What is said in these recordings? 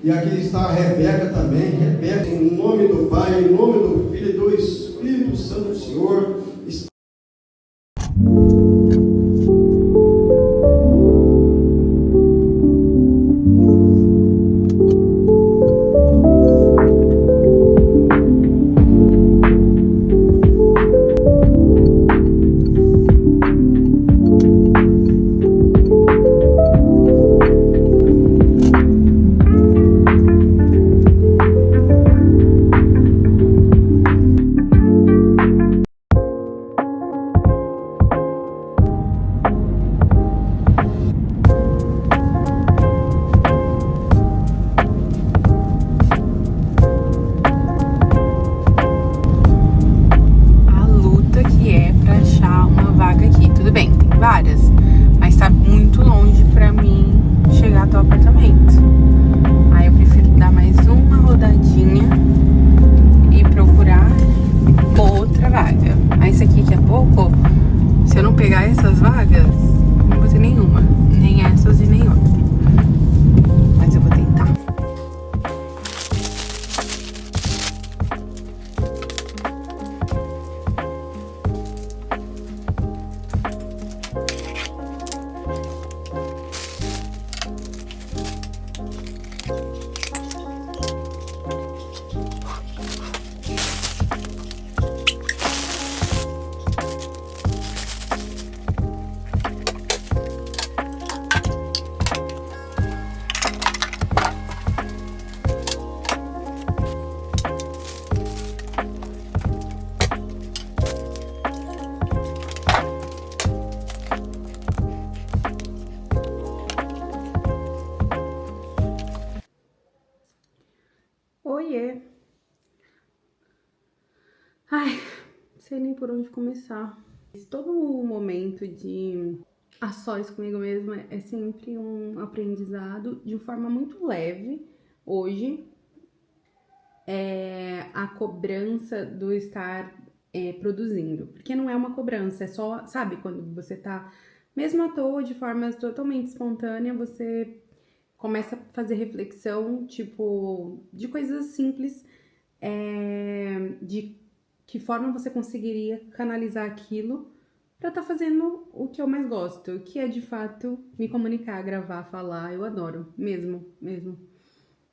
E aqui está a Rebeca também. Rebeca, em nome do Pai, em nome do Filho e do Espírito Santo do Senhor. Várias, mas tá muito longe pra mim chegar até o apartamento. Aí eu prefiro dar mais uma rodadinha e procurar outra vaga. Aí isso aqui daqui a pouco, se eu não pegar essas vagas, não vou ter nenhuma, nem essas e nem outra. Mas eu vou tentar. Oiê! Ai, não sei nem por onde começar. Todo momento de a sós comigo mesma é sempre um aprendizado de forma muito leve. Hoje, a cobrança do estar produzindo. Porque não é uma cobrança, é só, sabe, quando você tá mesmo à toa, de forma totalmente espontânea, você começa a fazer reflexão, tipo, de coisas simples, de que forma você conseguiria canalizar aquilo pra estar fazendo o que eu mais gosto, que é de fato me comunicar, gravar, falar. Eu adoro, mesmo.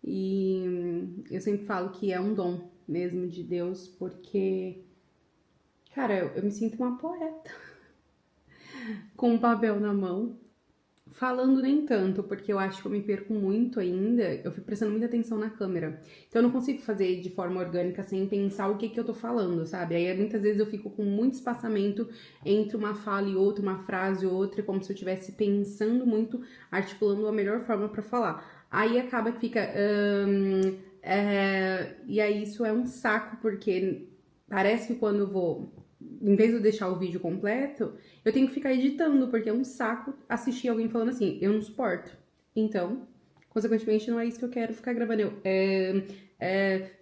E eu sempre falo que é um dom mesmo de Deus, porque, cara, eu me sinto uma poeta com um papel na mão. Falando nem tanto, porque eu acho que eu me perco muito ainda, eu fico prestando muita atenção na câmera. Então eu não consigo fazer de forma orgânica sem pensar o que eu tô falando, sabe? Aí muitas vezes eu fico com muito espaçamento entre uma fala e outra, uma frase e outra, como se eu estivesse pensando muito, articulando a melhor forma pra falar. Aí acaba que fica... E aí isso é um saco, porque parece que quando eu vou... Em vez de eu deixar o vídeo completo, eu tenho que ficar editando, porque é um saco assistir alguém falando assim, eu não suporto. Então, consequentemente, não é isso que eu quero ficar gravando. Eu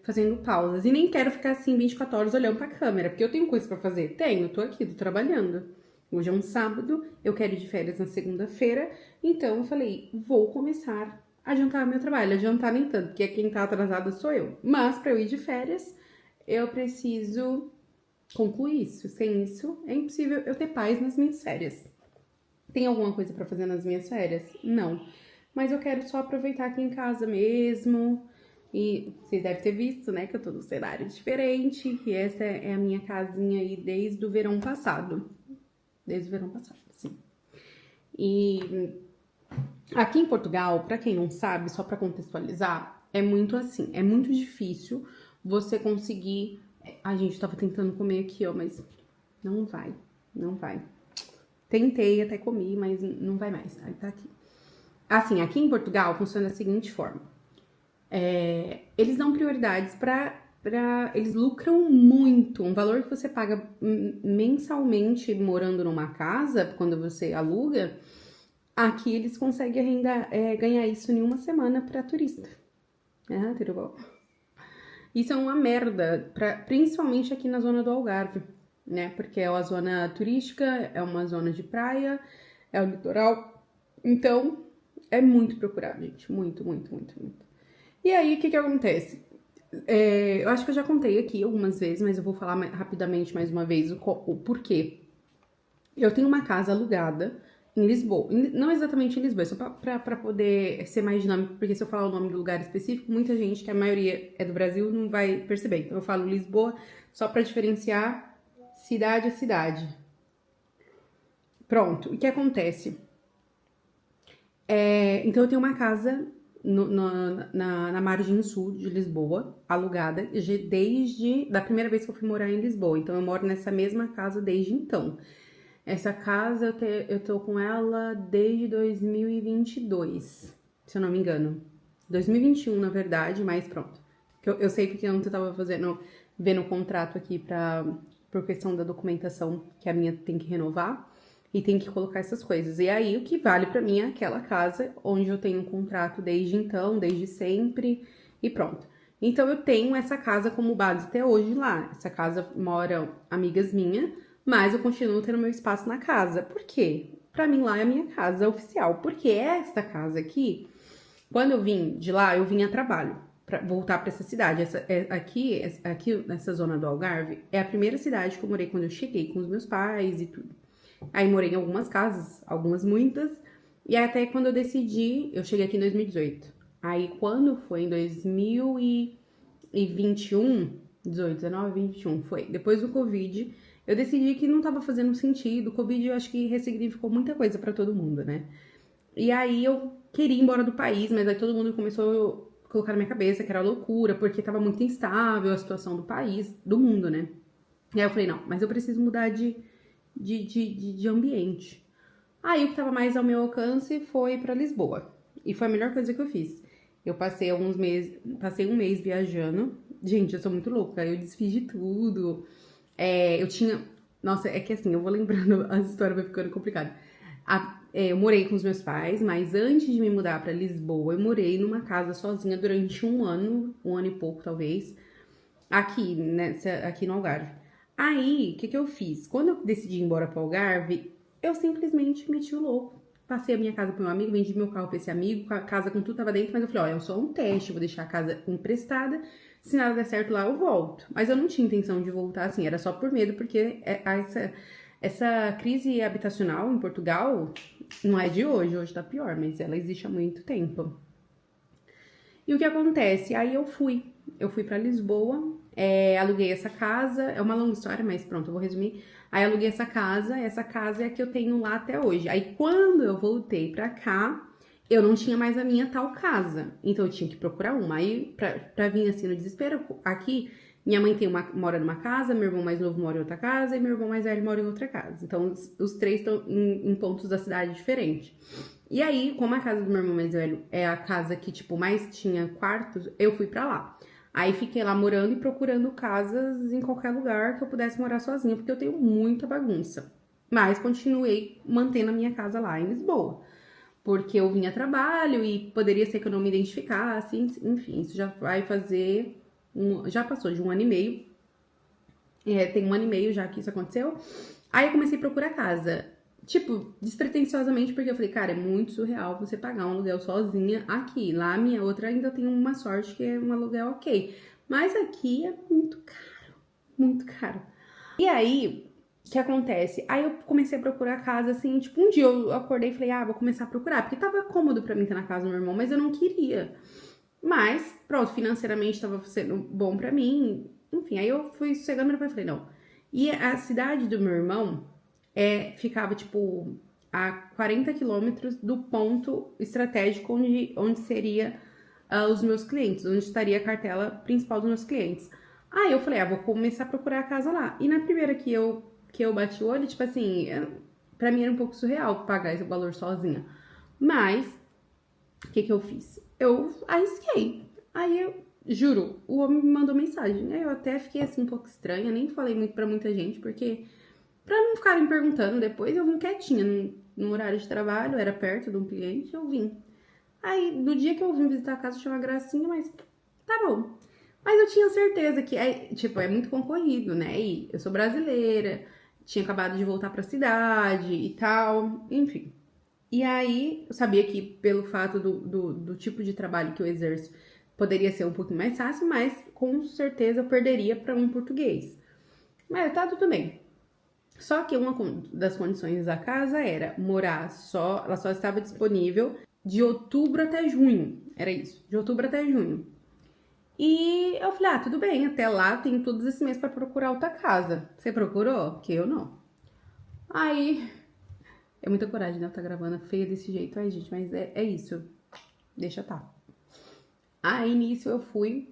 fazendo pausas. E nem quero ficar assim 24 horas olhando pra câmera, porque eu tenho coisa pra fazer. Tenho, tô aqui, tô trabalhando. Hoje é um sábado, eu quero ir de férias na segunda-feira, então eu falei, vou começar a adiantar meu trabalho. Adiantar nem tanto, porque quem tá atrasada sou eu. Mas pra eu ir de férias, eu preciso concluir isso. Sem isso, é impossível eu ter paz nas minhas férias. Tem alguma coisa pra fazer nas minhas férias? Não. Mas eu quero só aproveitar aqui em casa mesmo. E vocês devem ter visto, né, que eu tô num cenário diferente. E essa é a minha casinha aí desde o verão passado. Desde o verão passado, sim. E aqui em Portugal, pra quem não sabe, só pra contextualizar, é muito assim, é muito difícil você conseguir... A gente tava tentando comer aqui, ó, mas não vai. Tentei, até comi, mas não vai mais. Aí tá aqui. Assim, aqui em Portugal funciona da seguinte forma. Eles dão prioridades eles lucram muito. Um valor que você paga mensalmente morando numa casa, quando você aluga, aqui eles conseguem ganhar isso em uma semana pra turista. Tudo bom? Isso é uma merda, principalmente aqui na zona do Algarve, né? Porque é uma zona turística, é uma zona de praia, é o litoral. Então, é muito procurado, gente. Muito. E aí, o que acontece? Eu acho que eu já contei aqui algumas vezes, mas eu vou falar rapidamente mais uma vez o porquê. Eu tenho uma casa alugada em Lisboa. Não exatamente em Lisboa, só pra poder ser mais dinâmico, porque se eu falar o nome do lugar específico, muita gente, que a maioria é do Brasil, não vai perceber. Então eu falo Lisboa só pra diferenciar cidade a cidade. Pronto, o que acontece? Então eu tenho uma casa na margem sul de Lisboa, alugada, desde da primeira vez que eu fui morar em Lisboa. Então eu moro nessa mesma casa desde então. Essa casa eu tô com ela desde 2022, se eu não me engano. 2021, na verdade, mas pronto. Eu sei porque ontem eu tava vendo o contrato aqui por questão da documentação que a minha tem que renovar e tem que colocar essas coisas. E aí o que vale pra mim é aquela casa onde eu tenho um contrato desde então, desde sempre e pronto. Então eu tenho essa casa como base até hoje lá. Essa casa moram amigas minhas, mas eu continuo tendo meu espaço na casa. Por quê? Pra mim lá é a minha casa oficial. Porque esta casa aqui, quando eu vim de lá, eu vim a trabalho pra voltar pra essa cidade. Aqui nessa zona do Algarve, é a primeira cidade que eu morei quando eu cheguei com os meus pais e tudo. Aí morei em algumas casas, algumas muitas, e até quando eu decidi, eu cheguei aqui em 2018. Aí quando foi em 2021, 18, 19, 21, foi depois do Covid, eu decidi que não tava fazendo sentido. O Covid eu acho que ressignificou muita coisa pra todo mundo, né? E aí eu queria ir embora do país, mas aí todo mundo começou a colocar na minha cabeça que era loucura, porque tava muito instável a situação do país, do mundo, né? E aí eu falei, não, mas eu preciso mudar de ambiente. Aí o que tava mais ao meu alcance foi pra Lisboa. E foi a melhor coisa que eu fiz. Eu passei passei um mês viajando. Gente, eu sou muito louca, eu desfiz de tudo. Eu tinha. Nossa, é que assim, eu vou lembrando, a história vai ficando complicada. Eu morei com os meus pais, mas antes de me mudar pra Lisboa, eu morei numa casa sozinha durante um ano e pouco talvez, aqui no Algarve. Aí, o que eu fiz? Quando eu decidi ir embora pro Algarve, eu simplesmente meti o louco. Passei a minha casa pro meu amigo, vendi meu carro pra esse amigo, a casa com tudo tava dentro, mas eu falei, ó, é só um teste, vou deixar a casa emprestada, se nada der certo lá, eu volto. Mas eu não tinha intenção de voltar assim, era só por medo, porque essa crise habitacional em Portugal não é de hoje tá pior, mas ela existe há muito tempo. E o que acontece? Aí eu fui pra Lisboa, aluguei essa casa, é uma longa história, mas pronto, eu vou resumir. Aí aluguei essa casa é a que eu tenho lá até hoje. Aí quando eu voltei pra cá, eu não tinha mais a minha tal casa, então eu tinha que procurar uma. Aí pra vir assim no desespero, aqui minha mãe mora numa casa, meu irmão mais novo mora em outra casa e meu irmão mais velho mora em outra casa. Então os três estão em pontos da cidade diferentes. E aí, como a casa do meu irmão mais velho é a casa que, tipo, mais tinha quartos, eu fui pra lá. Aí fiquei lá morando e procurando casas em qualquer lugar que eu pudesse morar sozinha, porque eu tenho muita bagunça. Mas continuei mantendo a minha casa lá em Lisboa, porque eu vinha a trabalho e poderia ser que eu não me identificasse, enfim, isso já vai fazer, já passou de um ano e meio, tem um ano e meio já que isso aconteceu. Aí eu comecei a procurar casa. Tipo, despretensiosamente, porque eu falei, cara, é muito surreal você pagar um aluguel sozinha aqui. Lá a minha outra ainda tem uma sorte que é um aluguel ok. Mas aqui é muito caro, muito caro. E aí, o que acontece? Aí eu comecei a procurar casa, assim, tipo, um dia eu acordei e falei, vou começar a procurar. Porque tava cômodo pra mim estar na casa do meu irmão, mas eu não queria. Mas, pronto, financeiramente tava sendo bom pra mim. Enfim, aí eu fui chegando e falei, não. E a cidade do meu irmão ficava, tipo, a 40 quilômetros do ponto estratégico onde seria os meus clientes, onde estaria a cartela principal dos meus clientes. Aí eu falei, vou começar a procurar a casa lá. E na primeira que eu bati o olho, tipo assim, pra mim era um pouco surreal pagar esse valor sozinha. Mas, o que eu fiz? Eu arrisquei. Aí eu, juro, o homem me mandou mensagem. Aí eu até fiquei assim um pouco estranha, nem falei muito pra muita gente, porque pra não ficarem perguntando depois, eu vim quietinha no horário de trabalho, era perto de um cliente, eu vim. Aí, no dia que eu vim visitar a casa, eu tinha uma gracinha, mas tá bom. Mas eu tinha certeza que é muito concorrido, né? E eu sou brasileira, tinha acabado de voltar pra cidade e tal, enfim. E aí, eu sabia que pelo fato do tipo de trabalho que eu exerço, Poderia ser um pouquinho mais fácil, mas com certeza eu perderia para um português. Mas tá tudo bem. Só que uma das condições da casa era morar só, ela só estava disponível de outubro até junho. Era isso, de outubro até junho. E eu falei, tudo bem, até lá tem todos esses meses para procurar outra casa. Você procurou? Que eu não. Aí, é muita coragem, né? Eu tá gravando feia desse jeito. Ai, gente, mas é isso. Deixa tá. Aí, nisso, eu fui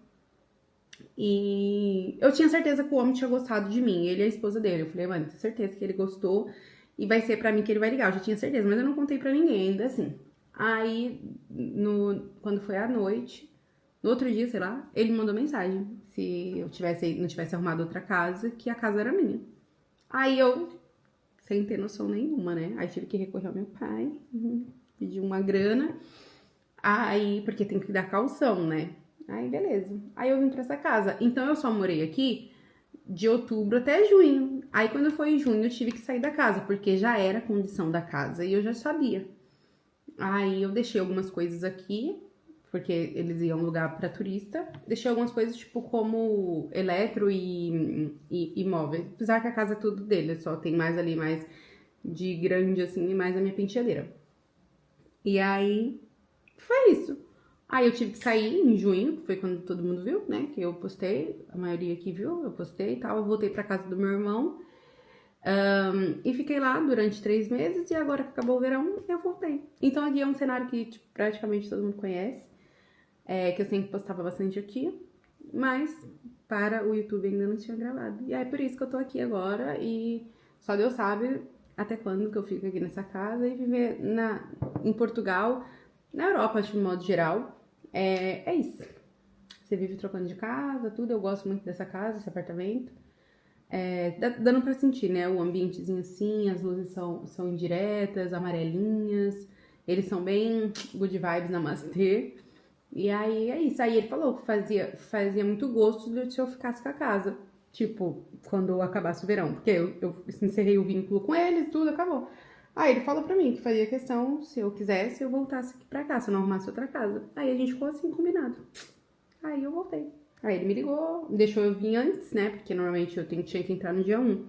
e eu tinha certeza que o homem tinha gostado de mim, ele e a esposa dele. Eu falei, mano, tenho certeza que ele gostou e vai ser pra mim que ele vai ligar. Eu já tinha certeza, mas eu não contei pra ninguém ainda assim. Aí, quando foi à noite, no outro dia, sei lá, ele me mandou mensagem se eu não tivesse arrumado outra casa, que a casa era minha. Aí eu, sem ter noção nenhuma, né? Aí tive que recorrer ao meu pai, pedir uma grana. Aí, porque tem que dar caução, né? Aí, beleza. Aí eu vim pra essa casa. Então, eu só morei aqui de outubro até junho. Aí, quando foi em junho, eu tive que sair da casa, porque já era a condição da casa e eu já sabia. Aí, eu deixei algumas coisas aqui, porque eles iam alugar pra turista. Deixei algumas coisas, tipo, como eletro e móveis. Apesar que a casa é tudo dele, só tem mais ali, mais de grande, assim, e mais a minha penteadeira. E aí, foi isso. Aí eu tive que sair em junho, que foi quando todo mundo viu, né? Que eu postei, a maioria aqui viu, eu postei e tal. Eu voltei pra casa do meu irmão. E fiquei lá durante 3 meses e agora que acabou o verão, eu voltei. Então aqui é um cenário que tipo, praticamente todo mundo conhece. Que eu sempre postava bastante aqui. Mas para o YouTube ainda não tinha gravado. E aí por isso que eu tô aqui agora e só Deus sabe até quando que eu fico aqui nessa casa e viver em Portugal, na Europa de modo geral. É isso. Você vive trocando de casa, tudo. Eu gosto muito dessa casa, desse apartamento. Dando pra sentir, né? O ambientezinho assim, as luzes são indiretas, amarelinhas. Eles são bem good vibes, namastê. E aí é isso. Aí ele falou que fazia muito gosto se eu ficasse com a casa. Tipo, quando acabasse o verão. Porque eu encerrei o vínculo com eles, tudo acabou. Aí ele falou pra mim que fazia questão, se eu quisesse, eu voltasse aqui pra cá, se eu não arrumasse outra casa. Aí a gente ficou assim, combinado. Aí eu voltei. Aí ele me ligou, deixou eu vir antes, né? Porque normalmente eu tinha que entrar no dia 1.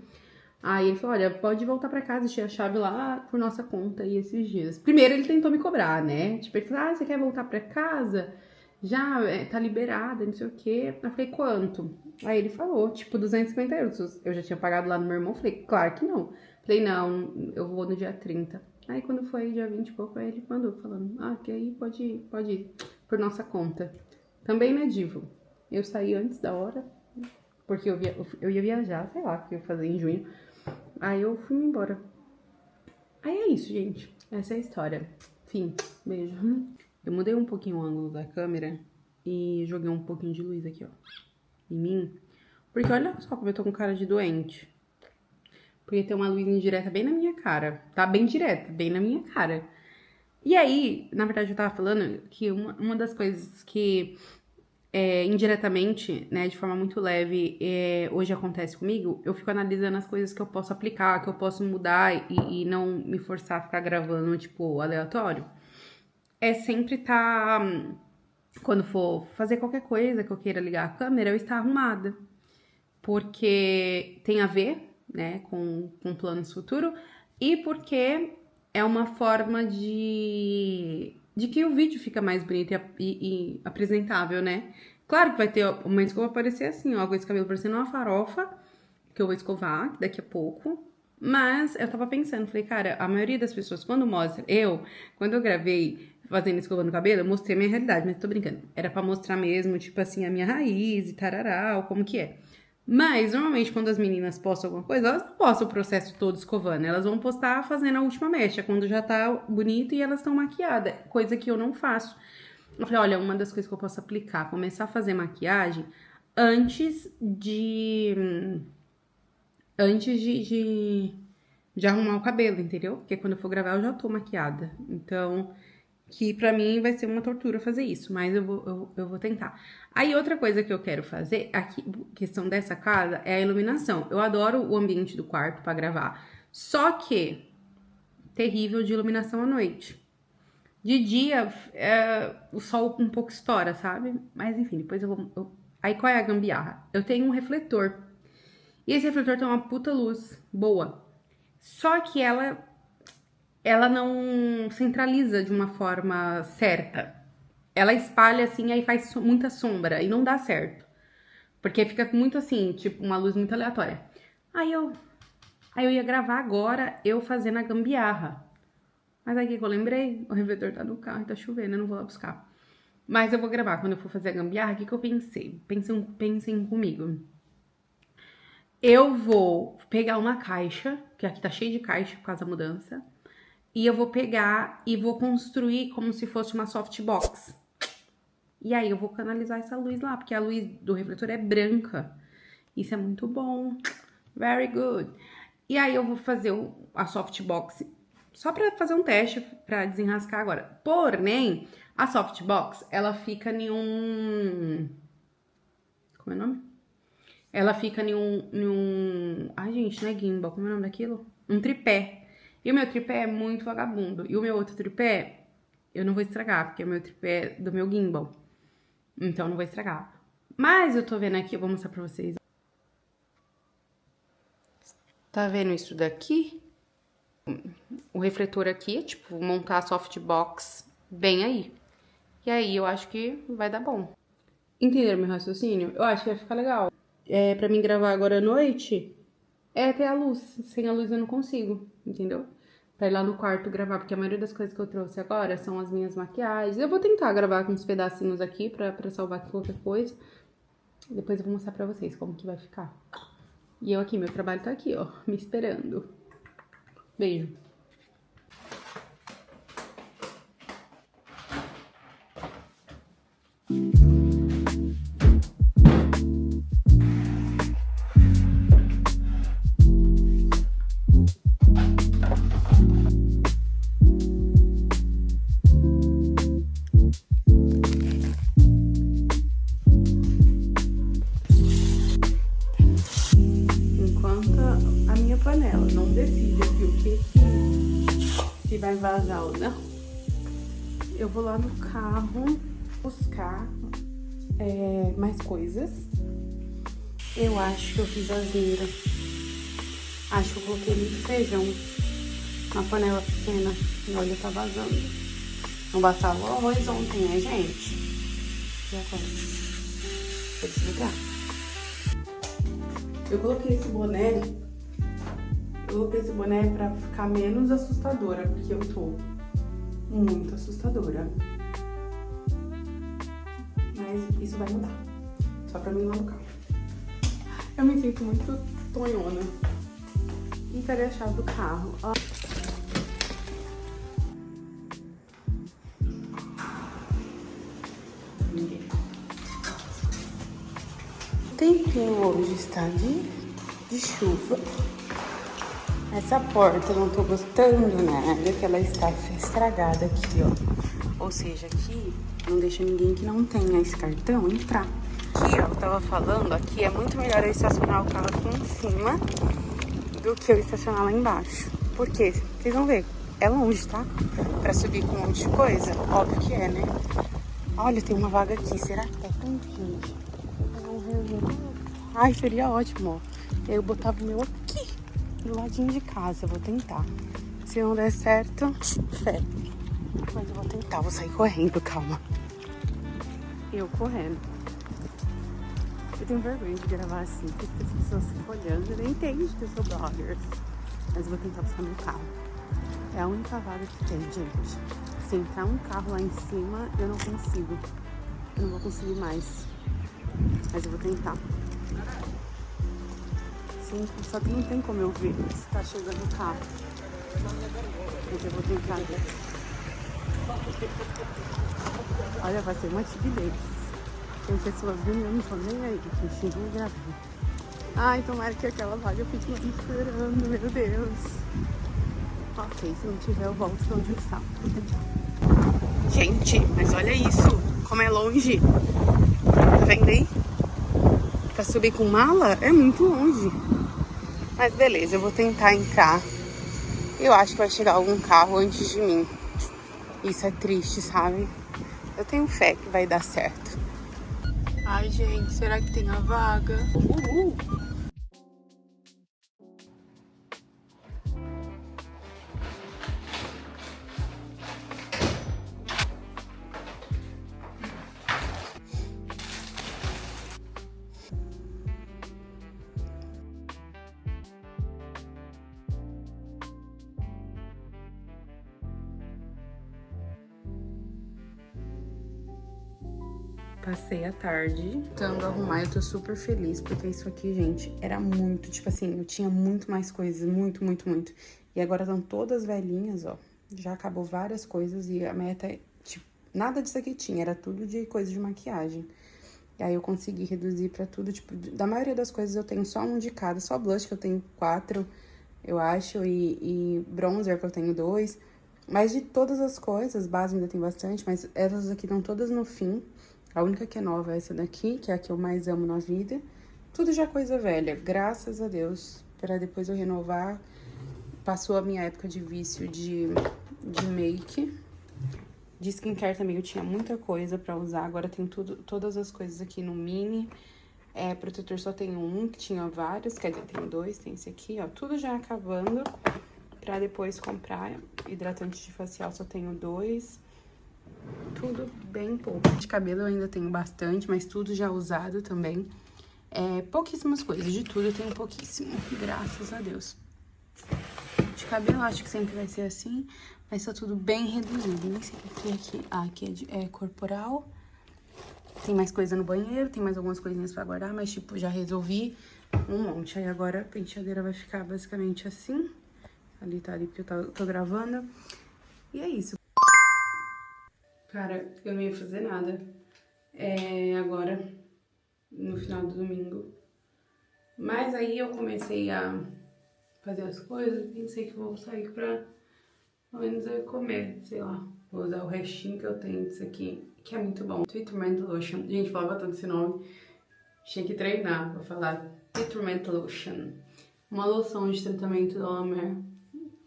Aí ele falou, olha, pode voltar pra casa, deixei a chave lá por nossa conta e esses dias. Primeiro ele tentou me cobrar, né? Tipo, ele falou, você quer voltar pra casa? Já tá liberada, não sei o quê. Eu falei, quanto? Aí ele falou, tipo, 250 euros. Eu já tinha pagado lá no meu irmão, falei, claro que não. Falei, não, eu vou no dia 30. Aí quando foi dia 20 e pouco, aí ele mandou falando, que aí pode ir por nossa conta. Também não é divo. Eu saí antes da hora, porque eu ia viajar, sei lá, o que eu ia fazer em junho. Aí eu fui embora. Aí é isso, gente. Essa é a história. Fim. Beijo. Eu mudei um pouquinho o ângulo da câmera e joguei um pouquinho de luz aqui, ó, em mim. Porque olha só como eu tô com cara de doente. Porque tem uma luz indireta bem na minha cara. Tá bem direta, bem na minha cara. E aí, na verdade, eu tava falando que uma das coisas que indiretamente, né, de forma muito leve, hoje acontece comigo, eu fico analisando as coisas que eu posso aplicar, que eu posso mudar e não me forçar a ficar gravando, tipo, aleatório. É sempre quando for fazer qualquer coisa que eu queira ligar a câmera, eu estar arrumada. Porque tem a ver, né, com planos futuros e porque é uma forma de que o vídeo fica mais bonito e apresentável, né? Claro que vai ter momentos que eu vou aparecer assim, ó, com esse cabelo parecendo uma farofa, que eu vou escovar daqui a pouco. Mas eu tava pensando, falei, cara, a maioria das pessoas, quando eu gravei fazendo escovando o cabelo, eu mostrei a minha realidade, mas tô brincando. Era pra mostrar mesmo, tipo assim, a minha raiz e tarará, como que é. Mas, normalmente, quando as meninas postam alguma coisa, elas não postam o processo todo escovando. Elas vão postar fazendo a última mecha, quando já tá bonito e elas estão maquiadas. Coisa que eu não faço. Eu falei, olha, uma das coisas que eu posso aplicar, começar a fazer maquiagem antes de arrumar o cabelo, entendeu? Porque quando eu for gravar, eu já tô maquiada. Então, que pra mim vai ser uma tortura fazer isso, mas eu vou tentar. Aí, outra coisa que eu quero fazer, aqui, questão dessa casa, é a iluminação. Eu adoro o ambiente do quarto pra gravar, só que terrível de iluminação à noite. De dia, o sol um pouco estoura, sabe? Mas enfim, depois eu vou... Aí qual é a gambiarra? Eu tenho um refletor. E esse refletor tem uma puta luz boa. Só que ela não centraliza de uma forma certa. Ela espalha assim, aí faz muita sombra e não dá certo. Porque fica muito assim, tipo, uma luz muito aleatória. Aí eu ia gravar agora, eu fazendo a gambiarra. Mas aí que eu lembrei, o refletor tá no carro e tá chovendo, eu não vou lá buscar. Mas eu vou gravar, quando eu for fazer a gambiarra, o que eu pensei? Pensem comigo. Eu vou pegar uma caixa, que aqui tá cheio de caixa por causa da mudança. E eu vou pegar e vou construir como se fosse uma softbox. E aí eu vou canalizar essa luz lá, porque a luz do refletor é branca. Isso é muito bom. Very good. E aí eu vou fazer a softbox só pra fazer um teste pra desenrascar agora. Porém, a softbox, ela fica em um... Como é o nome? Ela fica em um... Ai, gente, não é gimbal. Como é o nome daquilo? Um tripé. E o meu tripé é muito vagabundo. E o meu outro tripé, eu não vou estragar, porque é o meu tripé do meu gimbal. Então, eu não vou estragar. Mas eu tô vendo aqui, eu vou mostrar pra vocês. Tá vendo isso daqui? O refletor aqui é, tipo, montar a softbox bem aí. E aí, eu acho que vai dar bom. Entenderam meu raciocínio? Eu acho que vai ficar legal. Pra mim gravar agora à noite, ter a luz. Sem a luz eu não consigo, entendeu? Pra ir lá no quarto gravar, porque a maioria das coisas que eu trouxe agora são as minhas maquiagens. Eu vou tentar gravar com uns pedacinhos aqui pra salvar qualquer coisa. Depois eu vou mostrar pra vocês como que vai ficar. E eu aqui, meu trabalho tá aqui, ó, me esperando. Beijo. Panela, não decide aqui o que se vai vazar ou não. Eu vou lá no carro buscar mais coisas. Eu acho que eu fiz asneira. Acho que eu coloquei muito feijão na panela pequena e olha, tá vazando. Não bastava o arroz ontem, né, gente? E agora? Vou desligar. Eu coloquei esse boné. Eu coloquei esse boné pra ficar menos assustadora, porque eu tô muito assustadora. Mas isso vai mudar. Só pra mim lá no carro. Eu me sinto muito tonhona. E cadê a chave do carro? Ó. O tempinho hoje está de chuva. Essa porta eu não tô gostando nada, que ela está estragada aqui, ó. Ou seja, aqui não deixa ninguém que não tenha esse cartão entrar. Aqui, ó, eu tava falando, aqui é muito melhor eu estacionar o carro aqui em cima do que eu estacionar lá embaixo. Por quê? Vocês vão ver, é longe, tá? Pra subir com um monte de coisa, óbvio que é, né? Olha, tem uma vaga aqui, será que tá tanto, gente? Ai, seria ótimo, ó. Eu botava o meu aqui. Do ladinho de casa, eu vou tentar. Se não der certo, fé. Mas eu vou tentar, vou sair correndo, calma. Eu correndo. Eu tenho vergonha de gravar assim, porque as pessoas ficam olhando e nem entendem que eu sou blogger. Mas eu vou tentar buscar meu carro. É a única vaga que tem, gente. Se entrar um carro lá em cima, eu não consigo. Eu não vou conseguir mais. Mas eu vou tentar. Só que não tem como eu ver se tá chegando o carro. Mas eu vou tentar ver. Olha, vai ser uma timidez. Tem pessoas vindo, eu não tô nem aí, gente, não gravando. Ai, tomara que aquela vaga fique lá esperando, meu Deus. Ok, se não tiver, eu volto pra onde eu estava. Gente, mas olha isso, como é longe. Tá vendo aí? Pra subir com mala é muito longe. Mas beleza, eu vou tentar entrar. Eu acho que vai chegar algum carro antes de mim. Isso é triste, sabe? Eu tenho fé que vai dar certo. Ai, gente, será que tem a vaga? Passei a tarde tentando arrumar, eu tô super feliz, porque isso aqui, gente, era muito, tipo assim, eu tinha muito mais coisas, muito, muito, muito. E agora estão todas velhinhas, ó, já acabou várias coisas e a meta é, tipo, nada disso aqui tinha, era tudo de coisa de maquiagem. E aí eu consegui reduzir pra tudo, tipo, da maioria das coisas eu tenho só um de cada, só blush que eu tenho 4, eu acho, e bronzer que eu tenho 2. Mas de todas as coisas, base ainda tem bastante, mas essas aqui estão todas no fim. A única que é nova é essa daqui, que é a que eu mais amo na vida. Tudo já coisa velha, graças a Deus. Pra depois eu renovar. Passou a minha época de vício de make. De skincare também eu tinha muita coisa pra usar. Agora tem tudo, todas as coisas aqui no mini. Protetor só tem um, que tinha vários. Quer dizer, tem 2, tem esse aqui, ó. Tudo já acabando. Pra depois comprar. Hidratante de facial só tenho 2. Tudo bem pouco. De cabelo eu ainda tenho bastante, mas tudo já usado também. Pouquíssimas coisas, de tudo eu tenho pouquíssimo, graças a Deus. De cabelo acho que sempre vai ser assim, mas tá tudo bem reduzido. Nem sei o que aqui. Aqui é corporal. Tem mais coisa no banheiro, tem mais algumas coisinhas pra guardar, mas tipo, já resolvi um monte. Aí agora a penteadeira vai ficar basicamente assim. Ali tá ali porque eu tô gravando. E é isso. Cara, eu não ia fazer nada agora, no final do domingo. Mas aí eu comecei a fazer as coisas, pensei que vou sair pra, pelo menos, eu comer, sei lá. Vou usar o restinho que eu tenho disso aqui, que é muito bom. Treatment Lotion. Gente, falava tanto esse nome. Tinha que treinar pra falar. Treatment Lotion. Uma loção de tratamento da La Mer.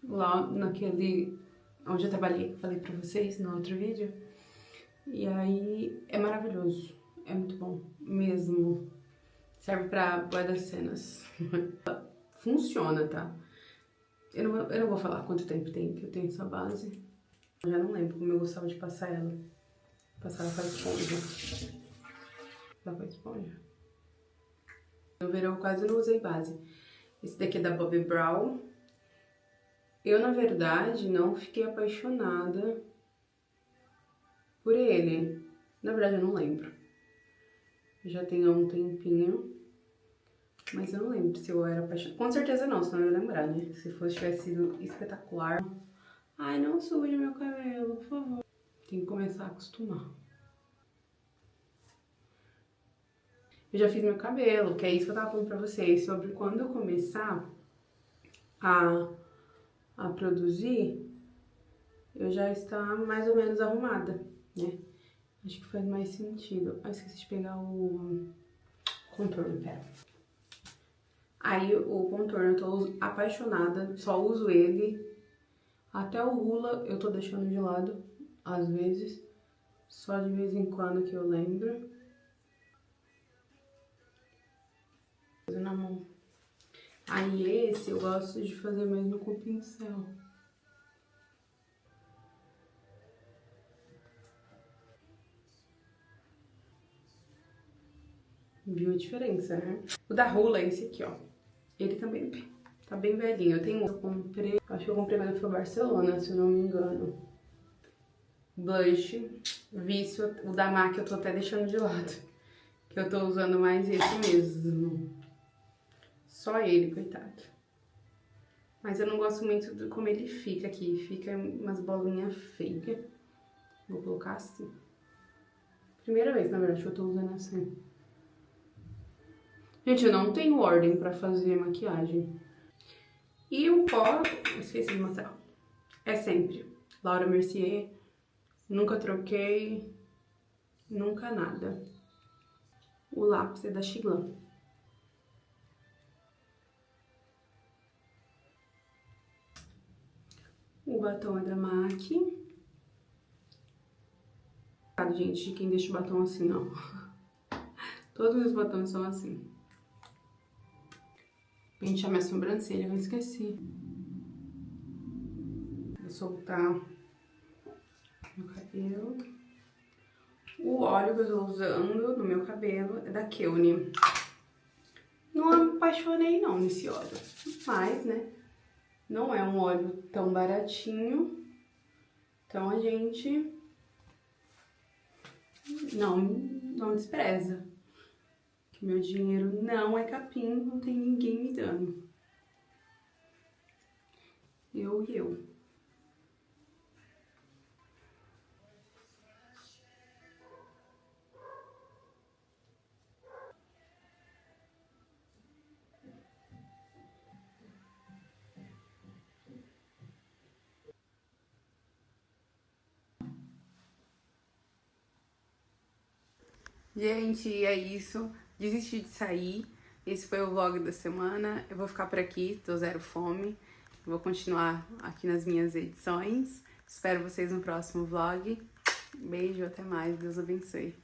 Lá naquele... onde eu trabalhei, falei pra vocês no outro vídeo. E aí, é maravilhoso. É muito bom, mesmo. Serve pra bué das cenas. Funciona, tá? Eu não vou falar quanto tempo tem que eu tenho essa base. Eu já não lembro como eu gostava de passar ela. Passar ela com a esponja. Ela com a esponja. No verão eu quase não usei base. Esse daqui é da Bobbi Brown. Eu, na verdade, não fiquei apaixonada por ele. Na verdade, eu não lembro. Já tem há um tempinho. Mas eu não lembro se eu era apaixonada. Com certeza não, senão eu ia lembrar, né? Se fosse, tivesse sido espetacular. Ai, não suje meu cabelo, por favor. Tem que começar a acostumar. Eu já fiz meu cabelo, que é isso que eu tava falando pra vocês. Sobre quando eu começar a produzir, eu já estar mais ou menos arrumada, né? Acho que faz mais sentido. Ah, esqueci de pegar o contorno, pera. Aí o contorno eu tô apaixonada, só uso ele. Até o Hula eu tô deixando de lado, às vezes. Só de vez em quando que eu lembro. Na mão. Aí esse eu gosto de fazer mesmo com o pincel. Viu a diferença, né? O da Hula é esse aqui, ó. Ele também tá bem velhinho. Eu tenho um, eu comprei, acho que eu comprei quando foi Barcelona, se eu não me engano. Blush, vício, o da MAC eu tô até deixando de lado. Que eu tô usando mais esse mesmo. Só ele, coitado. Mas eu não gosto muito de como ele fica aqui. Fica umas bolinhas feias. Vou colocar assim. Primeira vez, na verdade, que eu tô usando assim. Gente, eu não tenho ordem pra fazer maquiagem. E o pó, esqueci de mostrar. É sempre Laura Mercier. Nunca troquei. Nunca nada. O lápis é da Chiglan. O batom é da MAC. cara, gente, de quem deixa o batom assim, ó. Todos os meus batons são assim. Pentear minha sobrancelha, eu esqueci. Vou soltar meu cabelo. O óleo que eu tô usando no meu cabelo é da Keune. Não me apaixonei não nesse óleo, mas, né, não é um óleo tão baratinho. Então a gente não despreza. Que meu dinheiro não é capim, não tem ninguém me dando. Eu e eu. Gente, é isso. Desisti de sair. Esse foi o vlog da semana. Eu vou ficar por aqui, tô zero fome. Vou continuar aqui nas minhas edições. Espero vocês no próximo vlog. Beijo, até mais. Deus abençoe.